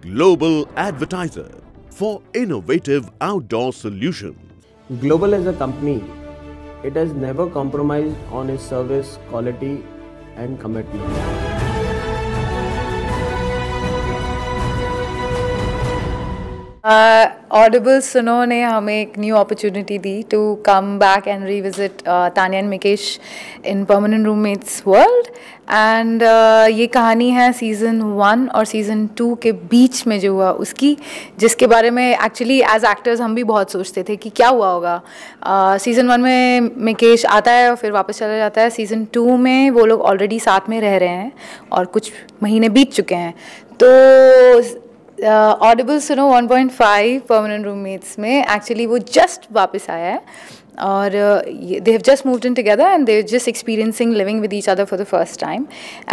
Global Advertiser for innovative outdoor solutions. Global as a company, it has never compromised on its service quality and commitment. Audible सुनो ने हमें एक new opportunity दी to come back and revisit Tania and Mikesh in permanent roommates world and ये कहानी है season 1 और season 2 के बीच में जो हुआ उसकी, जिसके बारे में एक्चुअली एज एक्टर्स हम भी बहुत सोचते थे कि क्या हुआ होगा. सीज़न 1 में मिकेश आता है और फिर वापस चला जाता है. सीज़न 2 में वो लोग ऑलरेडी साथ में रह रहे हैं और कुछ महीने बीत चुके हैं. तो ऑडिबल सुनो 1.5 परमानेंट रूममेट्स में एक्चुअली वो जस्ट वापस आया है और they have just moved in together and they're just experiencing living with each other for the first time,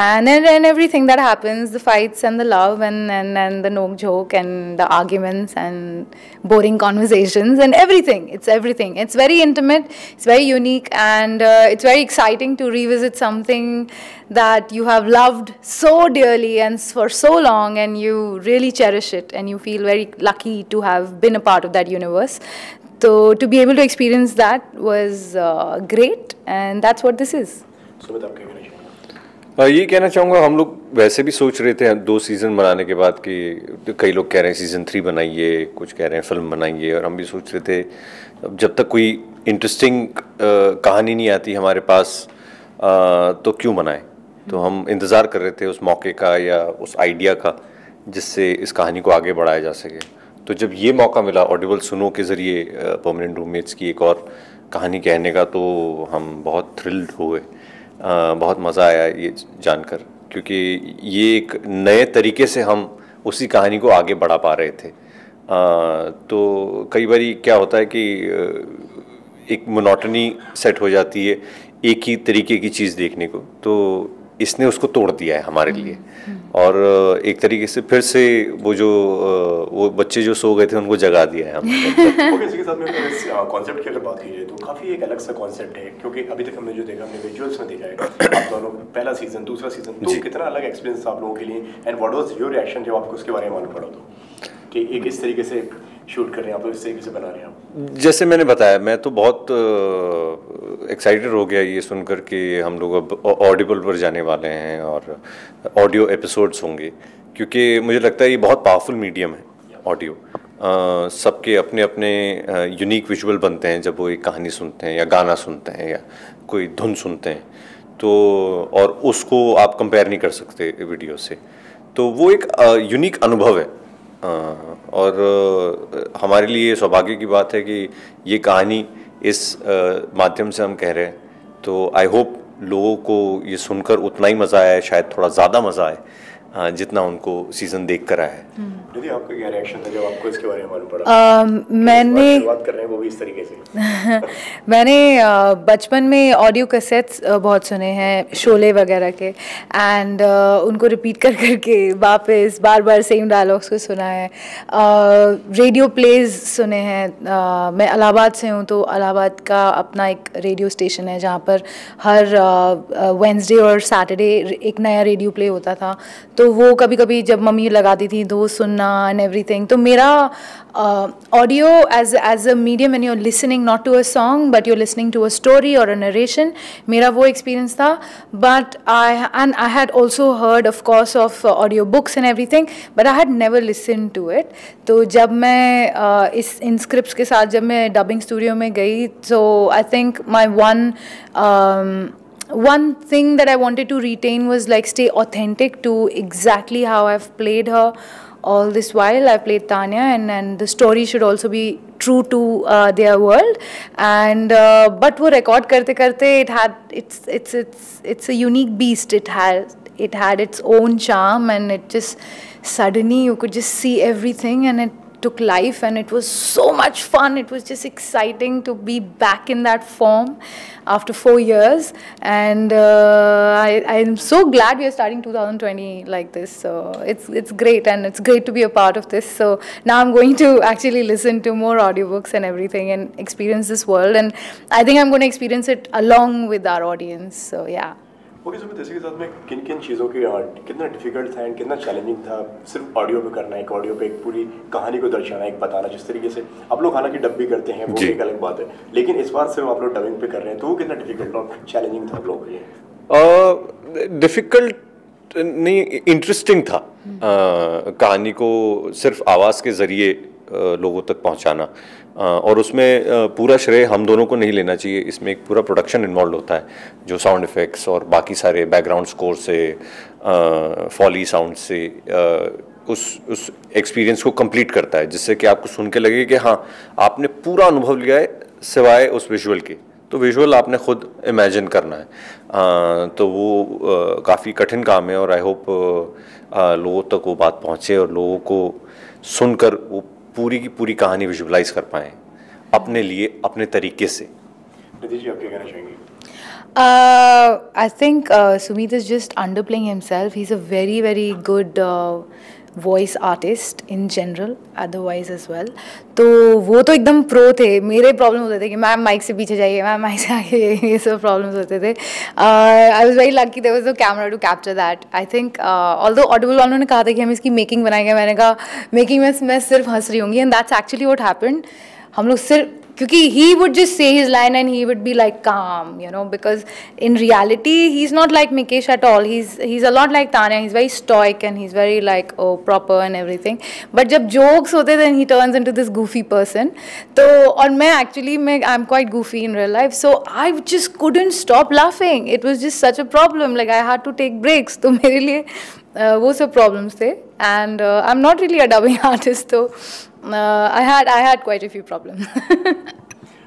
and then everything that happens, the fights and the love and the nok joke and the arguments and boring conversations and everything, it's very intimate, it's very unique, and it's very exciting to revisit something that you have loved so dearly and for so long, and you really cherish it and you feel very lucky to have been a part of that universe. So to be able to experience that was great, and that's what this is. Sumit, आप क्या कहना चाहोगे? ये कहना चाहूँगा, हम लोग वैसे भी सोच रहे थे 2 सीज़न बनाने के बाद कि कई लोग कह रहे हैं सीज़न 3 बनाइए, कुछ कह रहे हैं फिल्म बनाइए, और हम भी सोच रहे थे जब तक कोई इंटरेस्टिंग कहानी नहीं आती हमारे पास तो क्यों बनाएं. तो हम इंतज़ार कर रहे थे उस मौके का या उस आइडिया का जिससे इस कहानी को आगे बढ़ाया जा सके. तो जब ये मौका मिला ऑडिबल सुनो के ज़रिए परमानेंट रूममेट्स की एक और कहानी कहने का, तो हम बहुत थ्रिल्ड हुए. बहुत मज़ा आया ये जानकर, क्योंकि ये एक नए तरीके से हम उसी कहानी को आगे बढ़ा पा रहे थे. तो कई बार क्या होता है कि एक मोनोटनी सेट हो जाती है एक ही तरीके की चीज़ देखने को, तो इसने उसको तोड़ दिया है हमारे लिए. और एक तरीके से फिर से वो बच्चे जो सो गए थे उनको जगा दिया है हमने. इसी के साथ में इस कॉन्सेप्ट की अगर बात की जाए तो काफ़ी एक अलग सा कॉन्सेप्ट है, क्योंकि अभी तक हमने जो देखा, हमने विजुअल्स में देखा है आप दोनों, पहला सीजन दूसरा सीजन, तो कितना अलग एक्सपीरियंस आप लोगों के लिए, and what was your reaction जब आपको उसके बारे में मालूम पड़ा तो कि एक इस तरीके से शूट कर रहे हैं आप लोग, इस तरीके से बना रहे हैं? जैसे मैंने बताया, मैं तो बहुत एक्साइटेड हो गया ये सुनकर कि हम लोग अब ऑडिबल पर जाने वाले हैं और ऑडियो एपिसोड्स होंगे, क्योंकि मुझे लगता है ये बहुत पावरफुल मीडियम है ऑडियो. सबके अपने अपने यूनिक विजुअल बनते हैं जब वो एक कहानी सुनते हैं या गाना सुनते हैं या कोई धुन सुनते हैं, तो और उसको आप कंपेयर नहीं कर सकते वीडियो से. तो वो एक यूनिक अनुभव है. और हमारे लिए सौभाग्य की बात है कि ये कहानी इस माध्यम से हम कह रहे हैं. तो आई होप लोगों को ये सुनकर उतना ही मज़ा आया, शायद थोड़ा ज़्यादा मज़ा आए जितना उनको सीज़न देख कर आया है. दीदी, आपका क्या रिएक्शन था जब आपको इसके बारे में मालूम पड़ा? मैंने बात कर रहे हैं वो भी इस तरीके से मैंने बचपन में ऑडियो कैसेट्स बहुत सुने हैं शोले वगैरह के, एंड उनको रिपीट कर करके वापस बार बार सेम डायलॉग्स को सुना है. रेडियो प्लेज सुने हैं. मैं इलाहाबाद से हूँ, तो इलाहाबाद का अपना एक रेडियो स्टेशन है जहाँ पर हर वेंसडे और सैटरडे एक नया रेडियो प्ले होता था. तो वो कभी कभी जब मम्मी लगाती थी तो सुनना एंड एवरीथिंग. तो मेरा audio as a medium, when you are listening not to a song but you are listening to a story और अ नरेशन, मेरा वो एक्सपीरियंस था. But I had also heard of course of audio books and everything, but I had never listen to it. तो जब मैं इस इन scripts के साथ जब मैं डबिंग स्टूडियो में गई, so I think my one thing that I wanted to retain was like stay authentic to exactly how I've played her all this while. I played Tanya, and the story should also be true to their world. And but वो record करते करते it's a unique beast. It had its own charm, and it just suddenly you could just see everything, and it took life, and it was so much fun. It was just exciting to be back in that form after 4 years, and I'm so glad we are starting 2020 like this. So it's great, and it's great to be a part of this. So now I'm going to actually listen to more audiobooks and everything and experience this world, and I think I'm going to experience it along with our audience. So yeah. Okay Sumit, इसी के साथ में किन किन चीज़ों की कितना difficult था एंड कितना चैलेंजिंग था सिर्फ ऑडियो पे करना, एक ऑडियो पे एक पूरी कहानी को दर्शाना, एक बताना, जिस तरीके से आप लोग हालांकि डब भी करते हैं वो एक अलग बात है, लेकिन इस बार सिर्फ आप लोग डबिंग पे कर रहे हैं, तो वो कितना डिफिकल्ट और चैलेंजिंग था आप लोगों के लिए? डिफिकल्ट नहीं, इंटरेस्टिंग था कहानी को सिर्फ आवाज़ के ज़रिए लोगों तक पहुंचाना, और उसमें पूरा श्रेय हम दोनों को नहीं लेना चाहिए। इसमें एक पूरा प्रोडक्शन इन्वॉल्व होता है जो साउंड इफ़ेक्ट्स और बाकी सारे बैकग्राउंड स्कोर से, फॉली साउंड से उस एक्सपीरियंस को कंप्लीट करता है, जिससे कि आपको सुन के लगे कि हाँ आपने पूरा अनुभव लिया है सिवाय उस विजुअल के। तो विजुअल आपने खुद इमेजिन करना है, तो वो काफ़ी कठिन काम है, और आई होप लोगों तक वो बात पहुँचे और लोगों को सुनकर वो पूरी की पूरी कहानी विजुअलाइज कर पाएँ अपने लिए, अपने तरीके से। निधि जी, आप क्या कहना चाहेंगे? I think Sumit is just underplaying himself. He's a very, very good voice artist in general, otherwise as well. तो वो तो एकदम प्रो थे। मेरे प्रॉब्लम होते थे कि मैम माइक से पीछे जाइए, मैम माइक से आगे, ये सब प्रॉब्लम्स होते थे। I was very lucky there was no camera to capture that. I think although Audible वालों ने कहा था कि हम इसकी मेकिंग बनाएंगे, मैंने कहा मेकिंग में मैं सिर्फ हंस रही होंगी, and that's actually what happened. हम लोग सिर्फ, क्योंकि he would just say his line and he would be like calm, you know, because in reality he's not like Mikesh at all. He's a lot like Tanya. He's very stoic and he's very like proper and everything. But जब jokes होते then he turns into this goofy person. तो और मैं actually I'm quite goofy in real life, so I just couldn't stop laughing. It was just such a problem. Like I had to take breaks. तो मेरे लिए वो सब problems थे, and I'm not really a dubbing artist, so I had quite a few problems.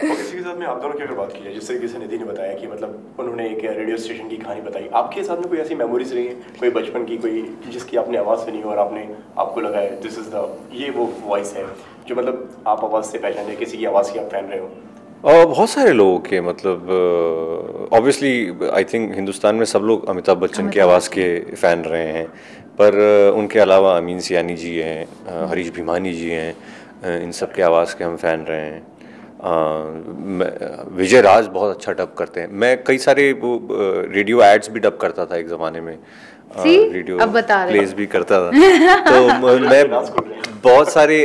और इसी के साथ में आप दोनों की अगर बात की जाए, जिस तरीके से निधि ने बताया कि मतलब उन्होंने एक रेडियो स्टेशन की कहानी बताई, आपके साथ में कोई ऐसी मेमोरीज रही है, कोई बचपन की, कोई जिसकी आपने आवाज़ सुनी और आपको लगा है दिस इज़ द, ये वो वॉइस है जो मतलब आप आवाज़ से पहचाने, किसी की आवाज़ की आप फैन रहे हो? बहुत सारे लोगों के, मतलब ऑब्वियसली आई थिंक हिंदुस्तान में सब लोग अमिताभ बच्चन की आवाज़ के फ़ैन रहे हैं, पर उनके अलावा अमीन सियानी जी हैं, हरीश भीमानी जी हैं, इन सब के आवाज़ के हम फ़ैन रहे हैं। विजय राज बहुत अच्छा डब करते हैं। मैं कई सारे वो रेडियो एड्स भी डब करता था एक ज़माने में, रेडियो प्लेस भी करता था। तो मैं बहुत सारे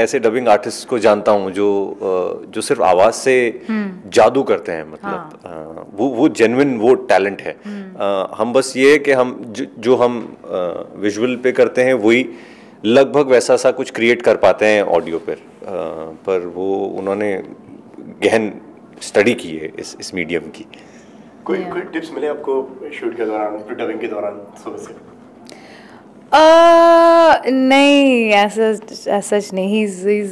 ऐसे डबिंग आर्टिस्ट को जानता हूँ जो सिर्फ आवाज़ से जादू करते हैं, मतलब वो जेन्युइन वो टैलेंट है। हम बस ये है कि हम जो हम विजुअल पे करते हैं वही लगभग वैसा सा कुछ क्रिएट कर पाते हैं ऑडियो पर वो उन्होंने गहन स्टडी की है इस मीडियम की। कोई टिप्स मिले आपको शूट के दौरान, डबिंग के दौरान सुबह से? नहीं, ऐसा सच नहीं।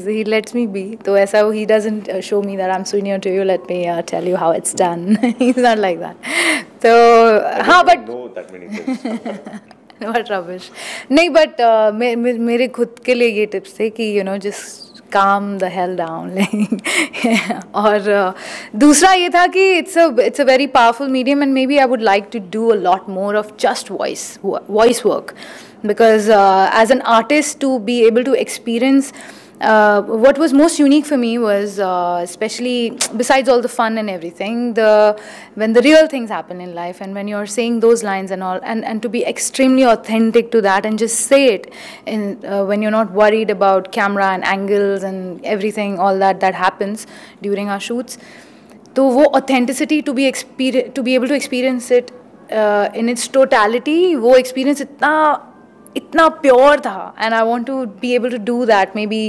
he lets me be, तो ऐसा he doesn't show me that I'm senior to you, let me tell you how it's done. He's not like that. तो हाँ, but know that many things. What rubbish. नहीं, but मेरे खुद के लिए ये टिप्स थे कि you know just calm the hell down. और दूसरा ये था कि it's a very powerful medium, and maybe I would like to do a lot more of just voice work, because as an artist, to be able to experience what was most unique for me was especially besides all the fun and everything, when the real things happen in life, and when you're saying those lines and all, and to be extremely authentic to that and just say it when you're not worried about camera and angles and everything, all that happens during our shoots. तो वो authenticity to be able to experience it in its totality, वो experience इतना pure था, and I want to be able to do that, maybe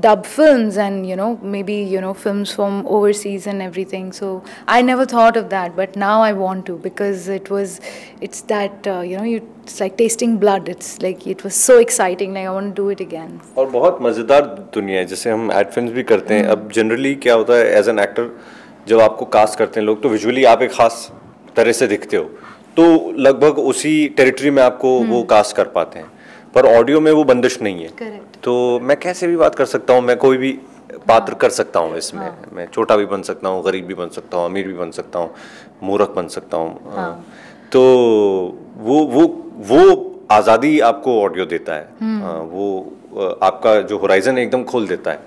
dub films and maybe films from overseas and everything. So I never thought of that, but now I want to, because it's that it's like tasting blood. It's like it was so exciting, like I want to do it again. और बहुत मज़ेदार दुनिया है, जैसे हम ad films भी करते हैं। अब जनरली क्या होता है, एज एन एक्टर जब आपको कास्ट करते हैं लोग, तो विजुअली आप एक खास तरह से दिखते हो, तो लगभग उसी टेरिटरी में आपको वो कास्ट कर पाते हैं, पर ऑडियो में वो बंदिश नहीं है। Correct. तो मैं कैसे भी बात कर सकता हूँ, मैं कोई भी पात्र कर सकता हूँ इसमें। मैं छोटा भी बन सकता हूँ, गरीब भी बन सकता हूँ, अमीर भी बन सकता हूँ, मूर्ख बन सकता हूँ। तो वो आज़ादी आपको ऑडियो देता है। वो आपका जो होराइजन एकदम खोल देता है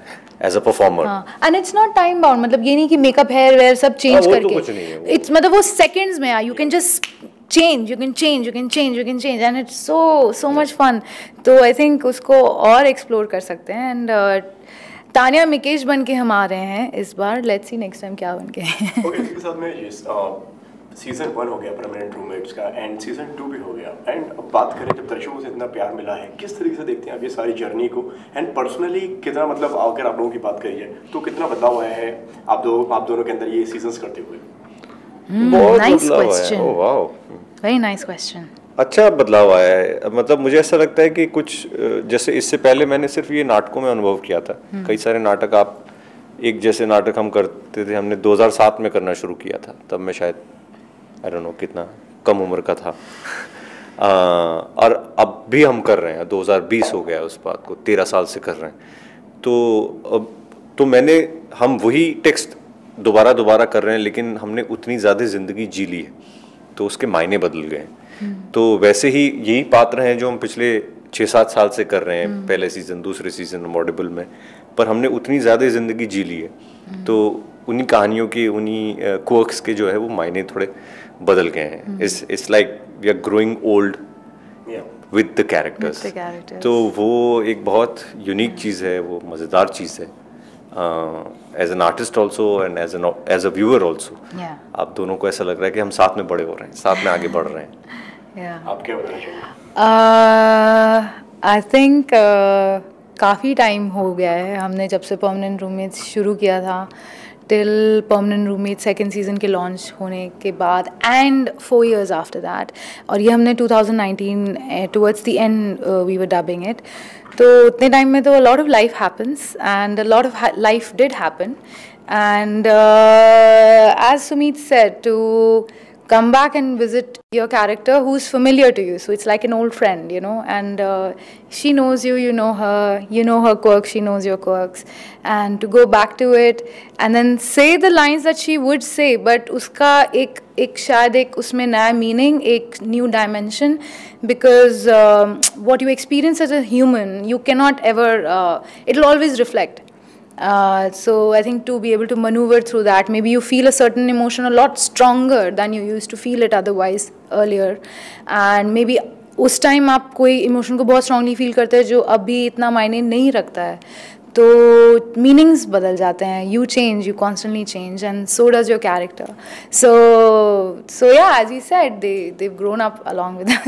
as a performer. And it's not time bound, मतलब ये नहीं कि मेकअप हेयर वेयर सब चेंज करके, तो कुछ नहीं है, इट्स मतलब वो सेकंड्स में, you can just change, you can change, you can change, you can change, and it's so much fun. तो I think उसको और explore कर सकते हैं. And तानिया मिकेश बन के हम आ रहे हैं इस बार. Let's see next time क्या बन के. ओके, इसके साथ में सीजन 1 हो गया परमानेंट रूममेट्स का, एंड सीजन 2 भी हो गया. एंड अब बात करें, जब दर्शकों से इतना प्यार मिला है, किस तरीके से देखते हैं आप ये सारी जर्नी को, एंड पर्सनली कितना, मतलब अगर आप लोगों की बात करी जाए तो कितना बदलाव आया है आप दोनों के अंदर ये सीजन्स करते हुए? Nice question. Oh wow, Very nice question. अच्छा बदलाव आया है. मतलब मुझे ऐसा लगता है कि कुछ जैसे इससे पहले मैंने सिर्फ ये नाटकों में अनुभव किया था. कई सारे नाटक, आप एक जैसे नाटक हम करते थे, हमने 2007 में करना शुरू किया था. तब मैं शायद आई डोंट नो कितना कम उम्र का था. और अब भी हम कर रहे हैं. 2020 हो गया उस बात को, 13 साल से कर रहे हैं. तो हम वही टेक्स्ट दोबारा कर रहे हैं, लेकिन हमने उतनी ज़्यादा ज़िंदगी जी ली है, तो उसके मायने बदल गए. तो वैसे ही यही पात्र हैं जो हम पिछले 6-7 साल से कर रहे हैं, पहले सीज़न, दूसरे सीज़न ऑडिबल में, पर हमने उतनी ज़्यादा ज़िंदगी जी ली है. तो उन्हीं कहानियों के, उन्हीं क्वर्क्स के जो है वो मायने थोड़े बदल गए हैं. It's like we are growing old with the characters. तो वो एक बहुत यूनिक चीज़ है, वो मज़ेदार चीज़ है. As an artist also and as a viewer also, आप दोनों को ऐसा लग रहा है कि हम साथ में बड़े हो रहे हैं, साथ में आगे बढ़ रहे हैं. आप क्या बताना चाहिए? आई थिंक काफ़ी टाइम हो गया है हमने जब से परमानेंट रूममेट्स शुरू किया था till permanent roommate second season के लॉन्च होने के बाद, एंड 4 years आफ्टर दैट. और ये हमने 2019 towards the end we were dubbing it. तो उतने टाइम में तो a lot of life happens, and a lot of life did happen. And as Sumit said, to come back and visit your character who's familiar to you, so it's like an old friend, you know, and she knows you, you know her quirks, she knows your quirks, and to go back to it and then say the lines that she would say, but uska ek shayad ek usme naya meaning, ek new dimension, because what you experience as a human, you cannot ever, it'll always reflect. So I think to be able to maneuver through that, maybe you feel a certain emotion a lot stronger than you used to feel it otherwise earlier, and maybe उस time आप कोई emotion को बहुत strongly feel करते हैं जो अभी इतना मायने नहीं रखता है, तो मीनिंग्स बदल जाते हैं. You change, you constantly change, and so does your character. So yeah, as you said, they've grown up along with that.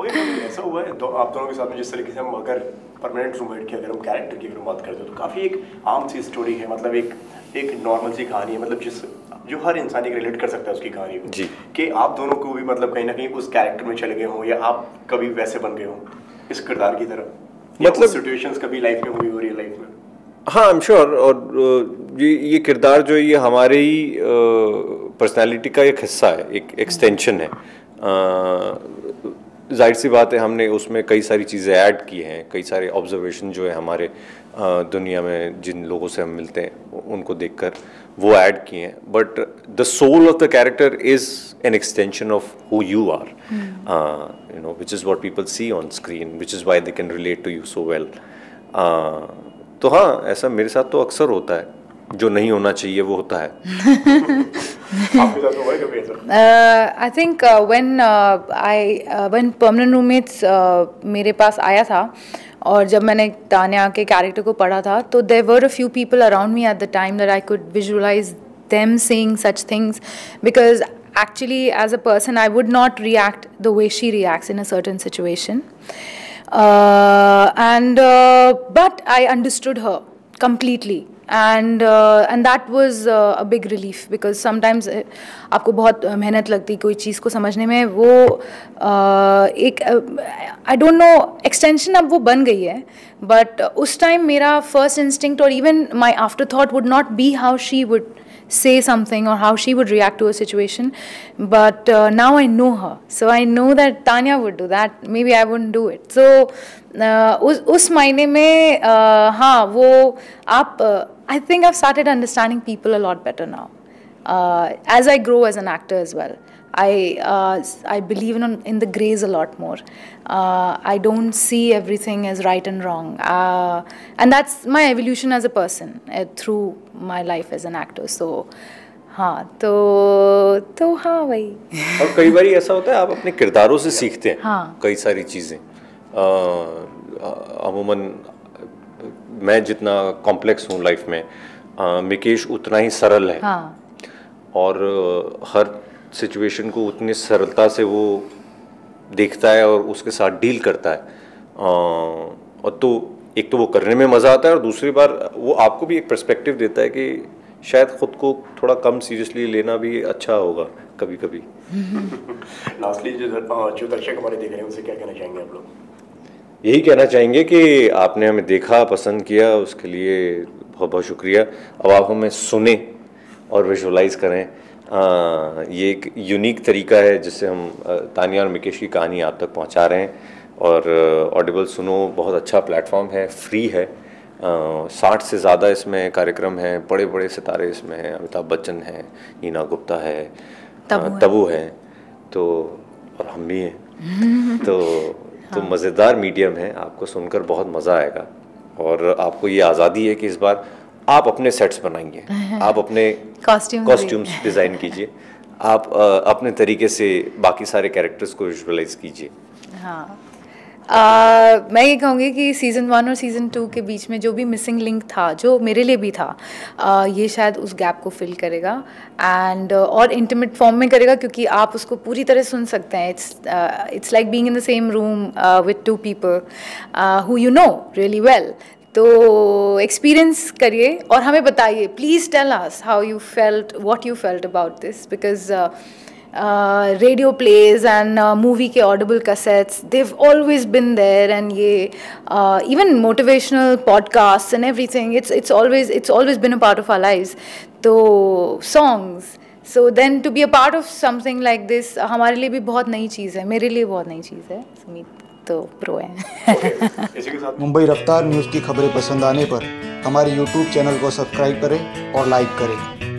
Okay, ऐसा हुआ है तो आप दोनों के साथ में, जिस तरीके से हम अगर परमानेंट रूममेट की, अगर हम कैरेक्टर की बात करते हैं, तो काफ़ी एक आम सी स्टोरी है, मतलब एक नॉर्मल सी कहानी है, मतलब जो हर इंसान एक रिलेट कर सकता है उसकी कहानी को जी. कि आप दोनों को भी मतलब कहीं ना कहीं उस कैरेक्टर में चले गए हों, या आप कभी वैसे बन गए हों इस किरदार की तरह, मतलब सिचुएशंस कभी लाइफ में हुई हो, रियल लाइफ में. हाँ, आई एम श्योर. और ये किरदार जो है ये हमारे ही पर्सनैलिटी का एक हिस्सा है, एक एक्सटेंशन है. जाहिर सी बात है, हमने उसमें कई सारी चीज़ें ऐड की हैं, कई सारे ऑब्जर्वेशन जो है हमारे दुनिया में जिन लोगों से हम मिलते हैं उनको देखकर वो ऐड किए हैं. But the soul of the character is an extension of who you are, you know, which is what people see on screen, which is why they can relate to you so well. तो हाँ, ऐसा मेरे साथ तो अक्सर होता है, जो नहीं होना चाहिए वो होता है. I think when permanent roommates मेरे पास आया था, और जब मैंने तान्या के कैरेक्टर को पढ़ा था, तो there were a few people around me at the time that I could visualize them saying such things, because actually as a person I would not react the way she reacts in a certain situation, but I understood her completely. And that was a big relief, because sometimes आपको बहुत मेहनत लगती कोई चीज़ को समझने में. वो एक I don't know extension अब वो बन गई है, but उस टाइम मेरा first instinct or even my afterthought would not be how she would say something or how she would react to a situation, but now I know her, so I know that Tanya would do that, maybe I wouldn't do it. So उस मायने में हाँ, वो आप I think I've started understanding people a lot better now, as I grow as an actor as well. I believe in the grays a lot more. I don't see everything as right and wrong, and that's my evolution as a person through my life as an actor. So हाँ तो हाँ वही। और कई बार ऐसा होता है आप अपने किरदारों से सीखते हैं हाँ। कई सारी चीज़ें। अमूमन मैं जितना कॉम्प्लेक्स हूँ लाइफ में, मिकेश उतना ही सरल है। हाँ। और हर सिचुएशन को उतनी सरलता से वो देखता है और उसके साथ डील करता है। और तो एक तो वो करने में मज़ा आता है और दूसरी बार वो आपको भी एक पर्सपेक्टिव देता है कि शायद ख़ुद को थोड़ा कम सीरियसली लेना भी अच्छा होगा कभी कभी। लास्टली जो दर्शक हमारे देख रहे हैं उनसे क्या कहना चाहेंगे आप लोग? यही कहना चाहेंगे कि आपने हमें देखा, पसंद किया, उसके लिए बहुत बहुत शुक्रिया। अब आप हमें सुने और विजुअलाइज करें। ये एक यूनिक तरीका है जिससे हम तानिया और मिकेश की कहानी आप तक पहुंचा रहे हैं। और ऑडिबल सुनो बहुत अच्छा प्लेटफॉर्म है, फ्री है। 60 से ज़्यादा इसमें कार्यक्रम हैं, बड़े बड़े सितारे इसमें हैं। अमिताभ बच्चन है, नीना गुप्ता है, तबू है, तो और हम भी हैं। तो मज़ेदार मीडियम है, आपको सुनकर बहुत मज़ा आएगा। और आपको ये आज़ादी है कि इस बार आप अपने सेट्स बनाइए, आप अपने कॉस्ट्यूम्स डिज़ाइन कीजिए, आप अपने तरीके से बाकी सारे कैरेक्टर्स को विजुअलाइज कीजिए। हाँ। मैं ये कहूँगी कि सीज़न 1 और सीज़न 2 के बीच में जो भी मिसिंग लिंक था, जो मेरे लिए भी था, ये शायद उस गैप को फिल करेगा एंड और इंटीमेट फॉर्म में करेगा, क्योंकि आप उसको पूरी तरह सुन सकते हैं। It's like being in the same room with 2 people who you know really well. तो एक्सपीरियंस करिए और हमें बताइए, please tell us how you felt, what you felt about this, because radio plays and movie के audible cassettes, they've always been there, and ये even motivational podcasts and everything, it's always been a part of our lives. तो songs, so then to be a part of something like this हमारे लिए भी बहुत नई चीज़ है, मेरे लिए बहुत नई चीज़ है। सुमित तो प्रो है। मुंबई रफ्तार न्यूज़ की खबरें पसंद आने पर हमारे YouTube चैनल को सब्सक्राइब करें और लाइक करें।